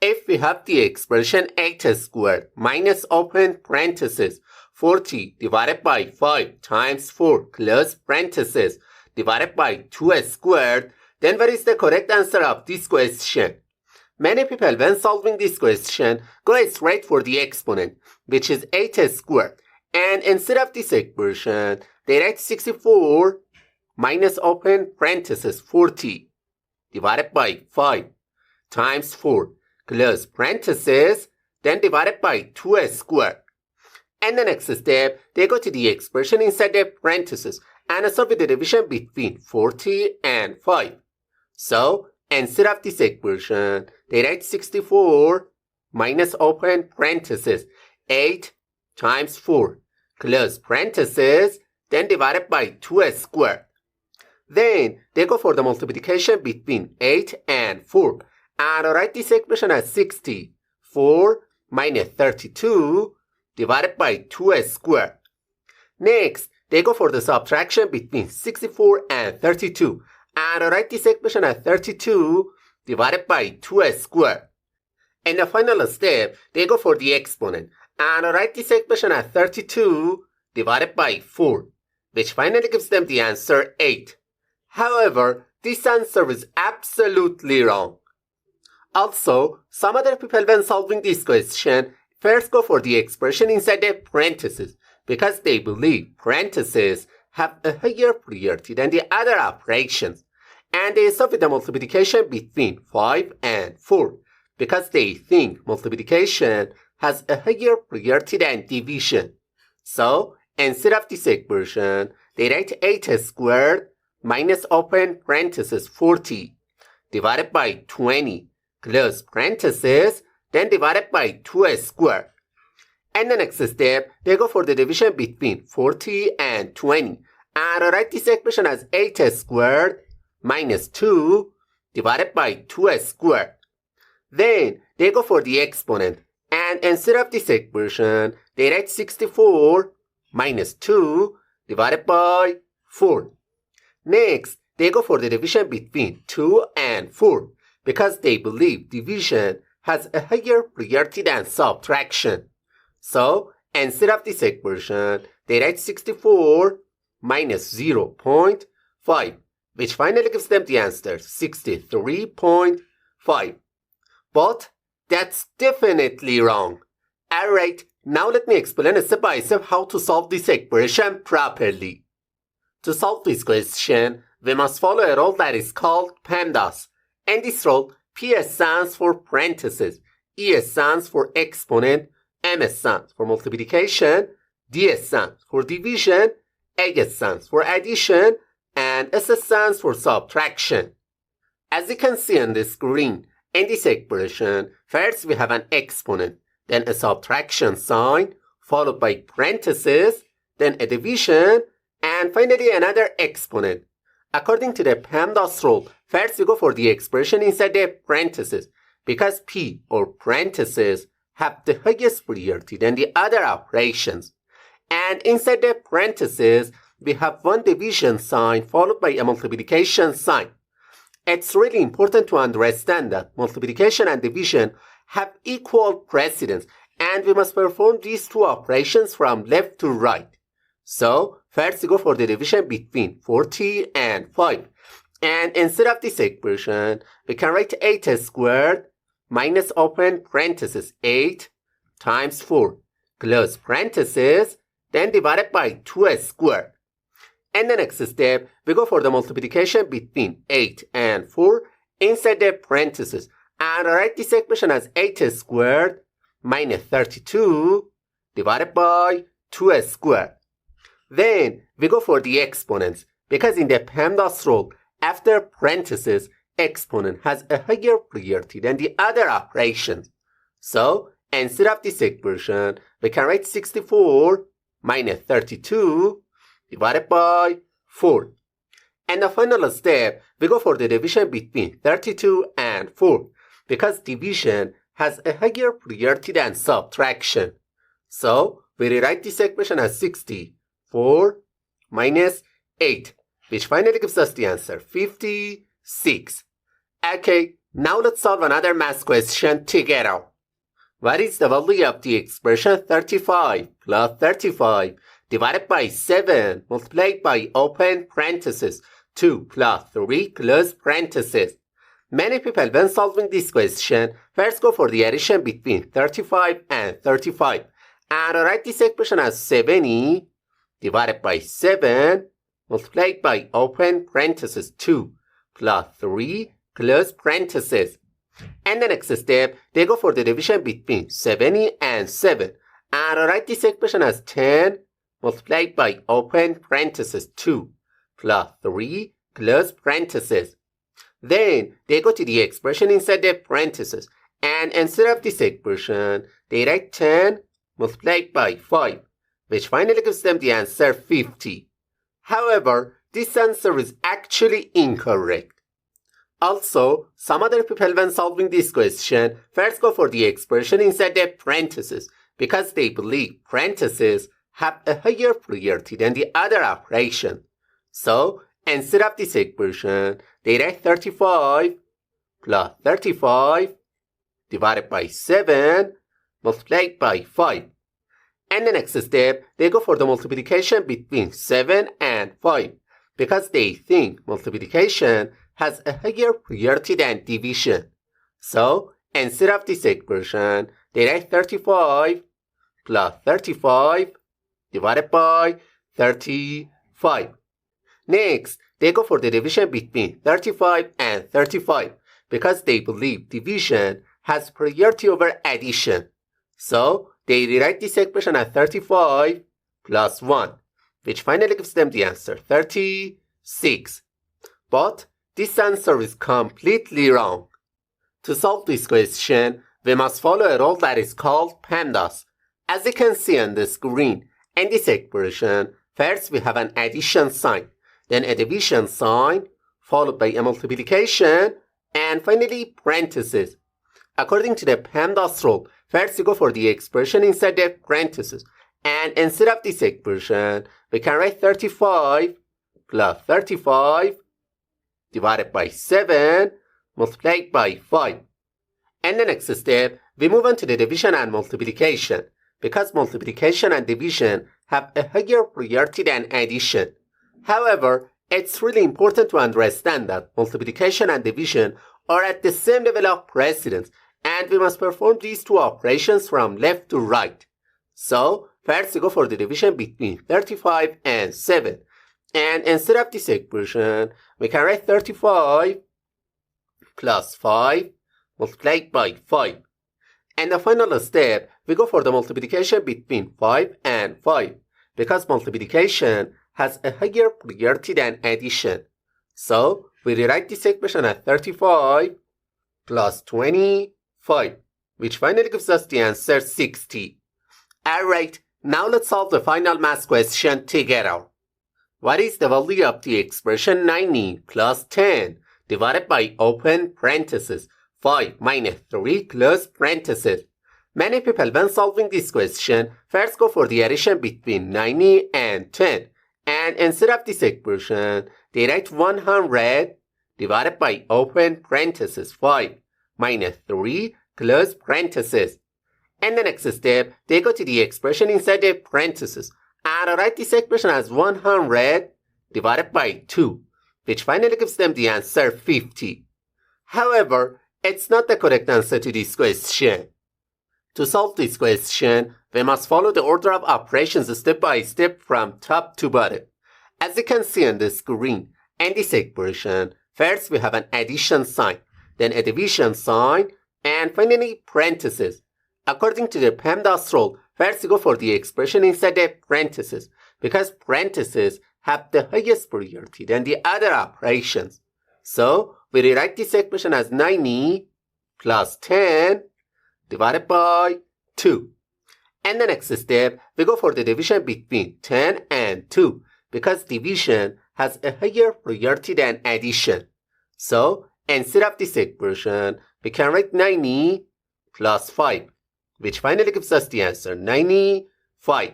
if we have the expression 8 squared minus open parenthesis 40 divided by 5 times 4 close parenthesis divided by 2 squared, then what is the correct answer of this question? Many people, when solving this question, go straight for the exponent, which is 8 squared. And instead of this expression, they write 64 minus open parenthesis 40 divided by 5 times 4 close parenthesis, then divided by 2 squared. And the next step, they go to the expression inside the parenthesis and solve with the division between 40 and 5. So, instead of this expression, they write 64 minus open parenthesis 8 times 4 close parenthesis, then divided by 2 squared. Then, they go for the multiplication between 8 and 4 and write this expression as 64 minus 32 divided by 2 squared. Next, they go for the subtraction between 64 and 32 and write this expression as 32 divided by 2 squared. In the final step, they go for the exponent and write this expression as 32 divided by 4, which finally gives them the answer 8. However, this answer is absolutely wrong. Also, some other people, when solving this question, first go for the expression inside the parentheses because they believe parentheses have a higher priority than the other operations. And they solve with the multiplication between 5 and 4 because they think multiplication has a higher priority than division. So, instead of this expression, they write 8 squared minus open parenthesis 40 divided by 20 close parenthesis, then divided by 2 squared. And the next step, they go for the division between 40 and 20 and write this expression as 8 squared minus 2 divided by 2 squared. Then, they go for the exponent and instead of this expression, they write 64 minus 2 divided by 4. Next, they go for the division between 2 and 4 because they believe division has a higher priority than subtraction. So, instead of this expression, they write 64 minus 0.5, which finally gives them the answer 63.5. But that's definitely wrong. Alright, now let me explain step by step how to solve this expression properly. To solve this question, we must follow a rule that is called PEMDAS. In this rule, P stands for parentheses, E stands for exponent, M stands for multiplication, D stands for division, A stands for addition, and S stands for subtraction. As you can see on the screen, in this expression, first we have an exponent, then a subtraction sign, followed by parentheses, then a division, and finally another exponent. According to the PEMDAS rule, first we go for the expression inside the parentheses because P or parentheses have the highest priority than the other operations. And inside the parentheses, we have one division sign followed by a multiplication sign. It's really important to understand that multiplication and division have equal precedence and we must perform these two operations from left to right. So, first we go for the division between 40 and 5. And instead of this expression, we can write 8 squared minus open parenthesis 8 times 4 close parenthesis, then divided by 2 squared. And the next step, we go for the multiplication between 8 and 4 inside the parentheses and write this expression as 8 squared minus 32 divided by 2 squared. Then, we go for the exponents because in the PEMDAS rule, after parentheses, exponent has a higher priority than the other operations. So, instead of this expression, we can write 64 minus 32 divided by 4. And the final step, we go for the division between 32 and 4 because division has a higher priority than subtraction. So, we rewrite this expression as 64 minus 8, which finally gives us the answer 56. Okay, Now let's solve another math question together. What is the value of the expression 35 plus 35 divided by 7 multiplied by open parenthesis 2 plus 3 close parenthesis? Many people when solving this question first go for the addition between 35 and 35 and write this expression as 70 divided by 7 multiplied by open parenthesis 2 plus 3 close parenthesis. And the next step, they go for the division between 70 and 7 and write this expression as 10 multiplied by open parenthesis 2 plus 3 close parenthesis. Then they go to the expression inside the parenthesis and instead of this expression, they write 10 multiplied by 5, which finally gives them the answer 50. However, this answer is actually incorrect. Also, some other people when solving this question first go for the expression inside the parentheses because they believe parentheses have a higher priority than the other operation. So, instead of this expression, they write 35 plus 35 divided by 7 multiplied by 5. And the next step, they go for the multiplication between 7 and 5 because they think multiplication has a higher priority than division. So, instead of this expression, they write 35 plus 35 divided by 35. Next, they go for the division between 35 and 35 because they believe division has priority over addition. So, they rewrite this expression as 35 plus 1, which finally gives them the answer 36. But this answer is completely wrong. To solve this question, we must follow a rule that is called PEMDAS. As you can see on the screen, in this expression, first we have an addition sign, then a division sign, followed by a multiplication, and finally parentheses. According to the PEMDAS rule, first you go for the expression inside the parentheses, and instead of this expression, we can write 35 plus 35 divided by 7 multiplied by 5. And the next step, we move on to the division and multiplication because multiplication and division have a higher priority than addition. However, it's really important to understand that multiplication and division are at the same level of precedence and we must perform these two operations from left to right. So, first we go for the division between 35 and 7. And instead of this expression, we can write 35 plus 5 multiplied by 5. And the final step, we go for the multiplication between 5 and 5 because multiplication has a higher priority than addition. So, we rewrite this expression as 35 plus 25, which finally gives us the answer 60. Alright, now let's solve the final math question together. What is the value of the expression 90 plus 10 divided by open parenthesis 5 minus 3 close parenthesis? Many people when solving this question first go for the addition between 90 and 10 and instead of this expression they write 100 divided by open parenthesis 5 minus 3 close parenthesis. And the next step they go to the expression inside the parenthesis and write this expression as 100 divided by 2, which finally gives them the answer 50. However, it's not the correct answer to this question. To solve this question, we must follow the order of operations step by step from top to bottom. As you can see on the screen, in this expression, first we have an addition sign, then a division sign, and finally parentheses. According to the PEMDAS rule, first you go for the expression inside the parentheses because parentheses have the highest priority than the other operations. So, we rewrite this expression as 90 plus 10 divided by 2. And the next step, we go for the division between 10 and 2 because division has a higher priority than addition. So, instead of this expression, we can write 90 plus 5, which finally gives us the answer 95.